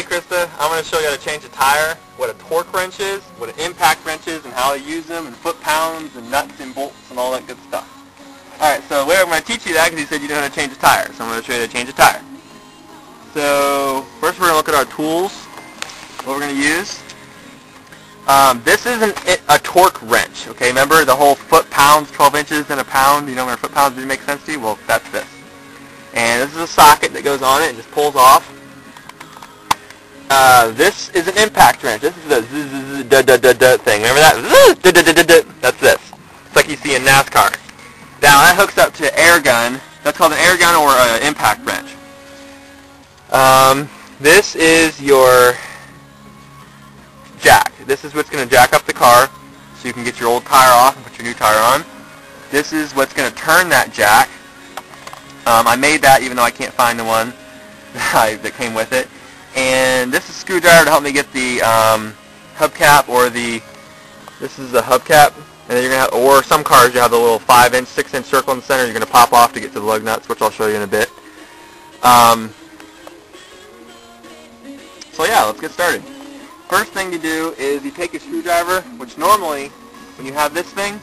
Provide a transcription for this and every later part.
Krista, I'm going to show you how to change a tire, what a torque wrench is, what an impact wrench is, and how to use them, and foot-pounds, and nuts and bolts, and all that good stuff. Alright, so Larry, I'm going to teach you that because he said you know how to change a tire, so I'm going to show you how to change a tire. So, first we're going to look at our tools, what we're going to use. This isn't a torque wrench, okay? Remember the whole foot-pounds, 12 inches in a pound, you know, when foot-pounds didn't make sense to you? Well, that's this. And this is a socket that goes on it and just pulls off. This is an impact wrench. This is the zzz thing. Remember that? That's this. It's like you see in NASCAR. Now that hooks up to an air gun. That's called an air gun or an impact wrench. This is your jack. This is what's going to jack up the car so you can get your old tire off and put your new tire on. This is what's going to turn that jack. I made that even though I can't find the one that came with it. And this is a screwdriver to help me get the hubcap, or this is the hubcap. And then you're gonna have, or some cars you have the little 5-inch, 6-inch circle in the center. You're gonna pop off to get to the lug nuts, which I'll show you in a bit. So yeah, let's get started. First thing to do is you take your screwdriver, which normally when you have this thing,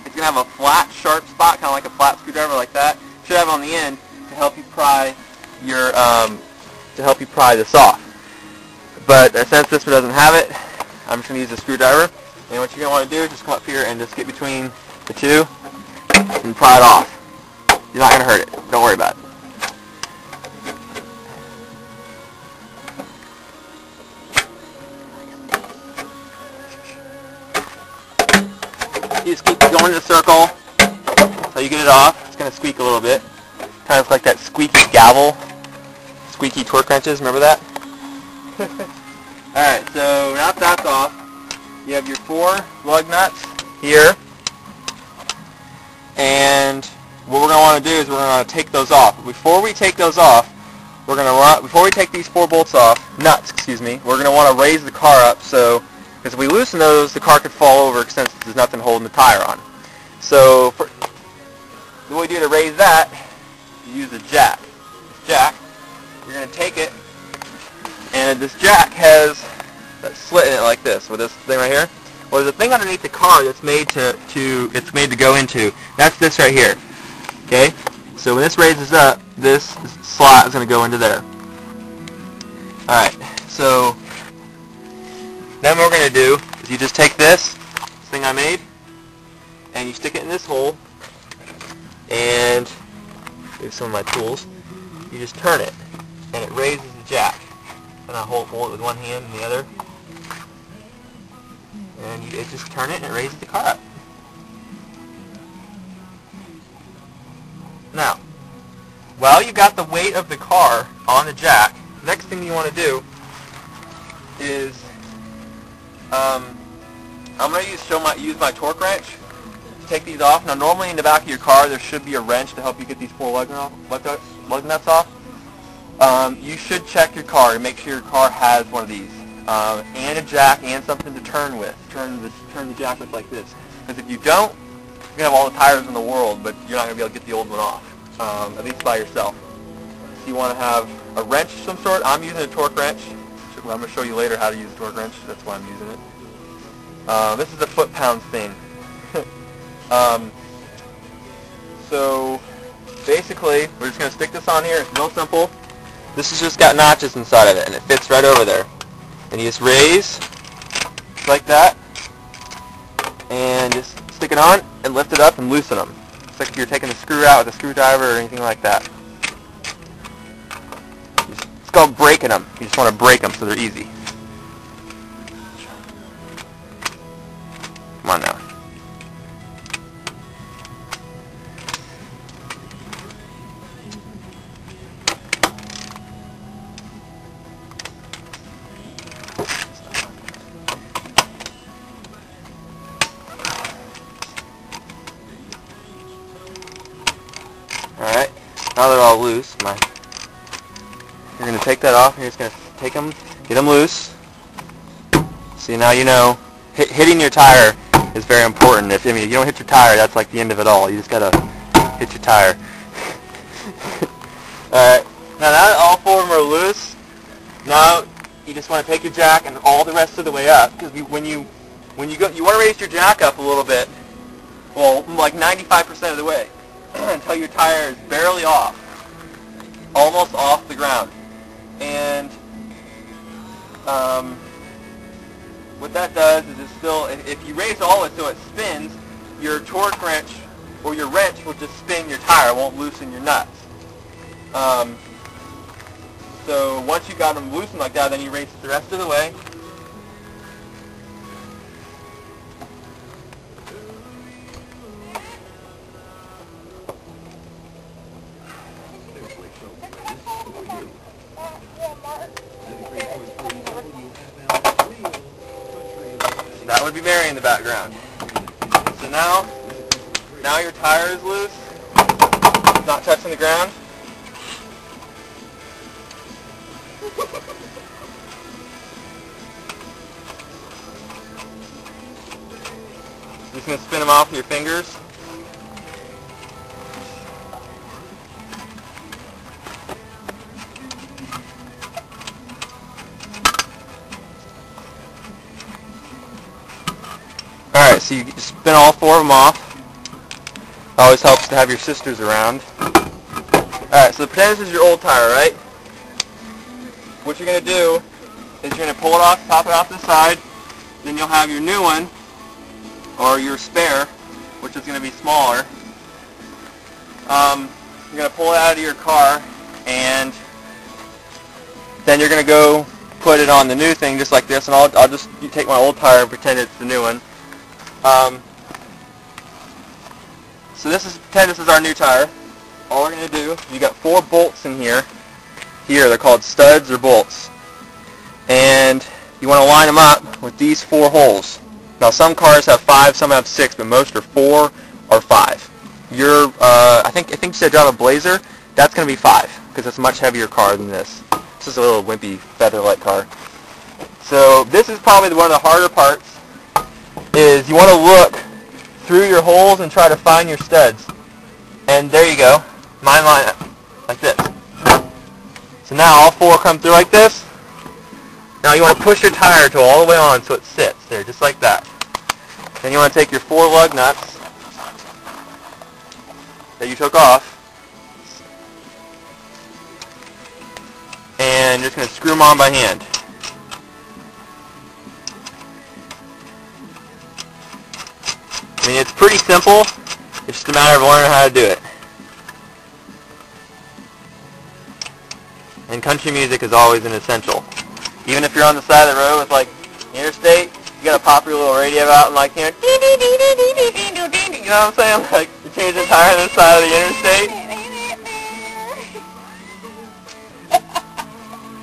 it's gonna have a flat, sharp spot, kind of like a flat screwdriver like that. Should have on the end to help you pry your this off. But since this one doesn't have it, I'm just going to use a screwdriver. And what you're going to want to do is just come up here and just get between the two and pry it off. You're not going to hurt it. Don't worry about it. You just keep going in a circle until you get it off. It's going to squeak a little bit. Kind of like that squeaky gavel. Squeaky torque wrenches, remember that? Alright, so now that that's off, you have your 4 lug nuts here. And what we're going to want to do is we're going to take those off. Before we take those off, before we take these 4 bolts off, we're going to want to raise the car up, so, because if we loosen those, the car could fall over since there's nothing holding the tire on. So, the way we do to raise that, you use a jack. This jack, you're going to take it, and this jack has that slit in it like this, with this thing right here. Well, there's a thing underneath the car that's made to go into. That's this right here. Okay? So when this raises up, this slot is going to go into there. Alright, so then what we're going to do is you just take this thing I made, and you stick it in this hole, and here's some of my tools. You just turn it, and it raises the jack. And I hold it with one hand and the other. And you just turn it and it raises the car up. Now, while you got the weight of the car on the jack, the next thing you want to do is I'm going to use my torque wrench to take these off. Now normally in the back of your car there should be a wrench to help you get these 4 lug nuts off. You should check your car and make sure your car has one of these, and a jack and something to turn with. Turn the jack with like this. Because if you don't, you can have all the tires in the world, but you're not going to be able to get the old one off, at least by yourself. So you want to have a wrench of some sort. I'm using a torque wrench. I'm going to show you later how to use a torque wrench. That's why I'm using it. This is a foot-pounds thing. So basically, we're just going to stick this on here. It's real simple. This has just got notches inside of it, and it fits right over there. And you just raise, like that, and just stick it on, and lift it up, and loosen them. It's like if you're taking the screw out with a screwdriver or anything like that. It's called breaking them. You just want to break them so they're easy. Come on now. Alright, now they're all loose, you're going to take that off, and you're just going to take them, get them loose. See, now you know, hitting your tire is very important. If you don't hit your tire, that's like the end of it all. You just got to hit your tire. Alright, now that all 4 of them are loose, Now you just want to take your jack and all the rest of the way up, because when you want to raise your jack up a little bit, well, like 95% of the way, until your tire is barely off, almost off the ground. And what that does is it's still, if you raise all of it so it spins, your torque wrench or your wrench will just spin your tire, it won't loosen your nuts. So once you got them loosened like that, then you raise it the rest of the way. That would be Mary in the background. So now your tire is loose, it's not touching the ground. Just going to spin them off with your fingers. Alright, so you spin all four of them off. Always helps to have your sisters around. Alright, so pretend this is your old tire, right? What you're going to do is you're going to pull it off, pop it off to the side, then you'll have your new one, or your spare, which is going to be smaller. You're going to pull it out of your car, and then you're going to go put it on the new thing just like this, and I'll just take my old tire and pretend it's the new one. So pretend this is our new tire. All we're going to do, you got 4 bolts in here. They're called studs or bolts. And you want to line them up with these 4 holes. Now some cars have 5, some have 6, but most are 4 or 5. I think you said you drive a Blazer. That's going to be 5 because it's a much heavier car than this. This is a little wimpy feather-light car. So this is probably one of the harder parts. Is you want to look through your holes and try to find your studs. And there you go. Mine line up like this. So now all 4 come through like this. Now you want to push your tire to all the way on so it sits there, just like that. Then you want to take your 4 lug nuts that you took off, and you're just going to screw them on by hand. I mean, it's pretty simple. It's just a matter of learning how to do it. And country music is always an essential. Even if you're on the side of the road with like interstate, you gotta pop your little radio out and like, you know what I'm saying? Like you're changing tire on the side of the interstate.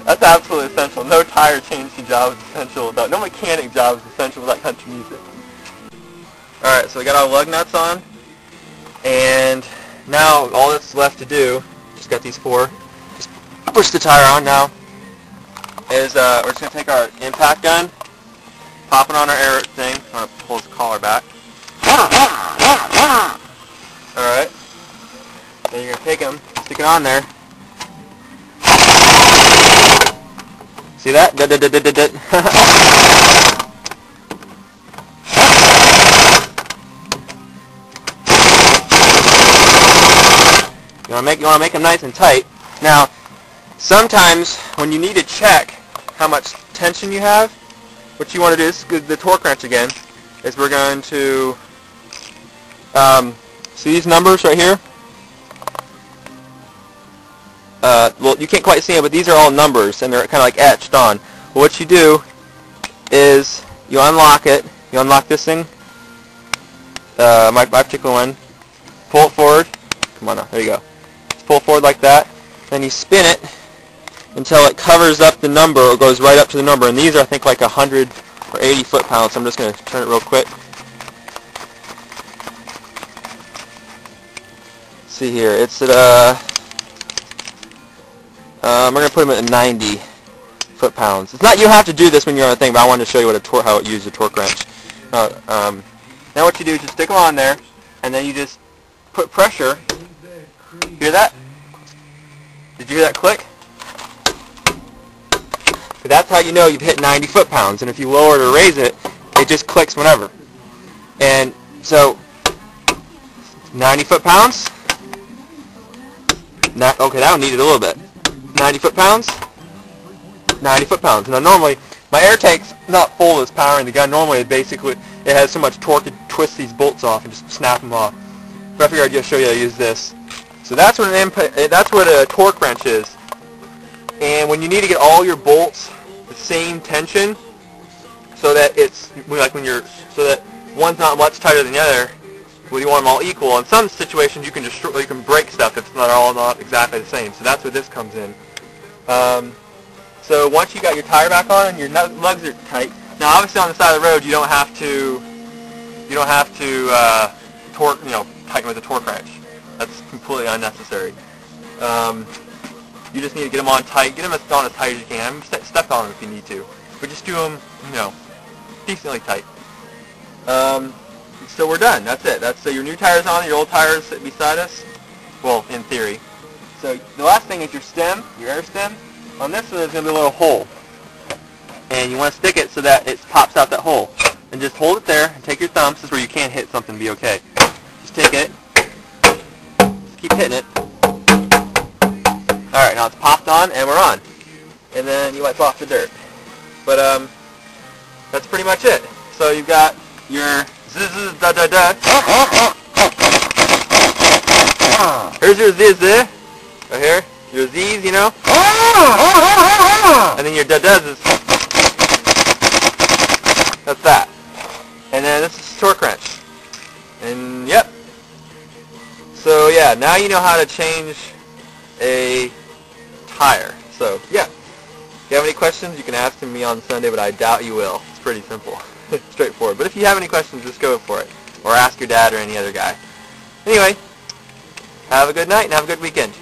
That's absolutely essential. No tire changing job is essential without, no mechanic job is essential without country music. Alright, so we got our lug nuts on, and now all that's left to do, just got these 4, just push the tire on now, is we're just going to take our impact gun, pop it on our air thing. I'm going to pull the collar back. Alright, then you're going to take them, stick it on there. See that? You want to make them nice and tight. Now, sometimes when you need to check how much tension you have, what you want to do is the torque wrench again. Is we're going to see these numbers right here. Well, you can't quite see them, but these are all numbers, and they're kind of like etched on. Well, what you do is you unlock it. You unlock this thing. My particular one. Pull it forward. Come on now. There you go. Pull forward like that, then you spin it until it covers up the number or goes right up to the number, and these are I think like 100 or 80 foot-pounds, so I'm just going to turn it real quick. See here, it's at we're going to put them at 90 foot-pounds. It's not, you have to do this when you're on the thing, but I wanted to show you how it uses a torque wrench. Now what you do is just stick them on there, and then you just put pressure. Hear that? Did you hear that click? That's how you know you've hit 90 foot-pounds. And if you lower it or raise it, it just clicks whenever. And so 90 foot-pounds. Okay, that one needed a little bit. 90 foot-pounds. 90 foot-pounds. Now normally, my air tank's not full as powering the gun. Normally, it has so much torque to twist these bolts off and just snap them off. But I figured I'd just show you how to use this. So that's what that's what a torque wrench is. And when you need to get all your bolts the same tension, so that it's like so that one's not much tighter than the other. Well, you want them all equal. In some situations, you can break stuff if it's not exactly the same. So that's where this comes in. So once you got your tire back on and your lugs are tight. Now, obviously, on the side of the road, you don't have to torque, tighten with a torque wrench. That's completely unnecessary. You just need to get them on tight. Get them on as tight as you can. Step on them if you need to, but just do them, decently tight. So we're done. That's it. So your new tire's on. Your old tires sit beside us. Well, in theory. So the last thing is your stem, your air stem. On this one, there's going to be a little hole, and you want to stick it so that it pops out that hole. And just hold it there and take your thumb. This is where you can't hit something and be okay. Just take it. Just keep hitting it. All right, now it's popped on, and we're on. And then you wipe off the dirt. But that's pretty much it. So you've got your zzz da da da. Here's your zzz right here. Your z's, and then your da da's is. That's that. And then this is torque wrench. And yep. So yeah, now you know how to change a tire. So yeah. If you have any questions, you can ask me on Sunday, but I doubt you will. It's pretty simple. Straightforward. But if you have any questions, just go for it. Or ask your dad or any other guy. Anyway, have a good night and have a good weekend.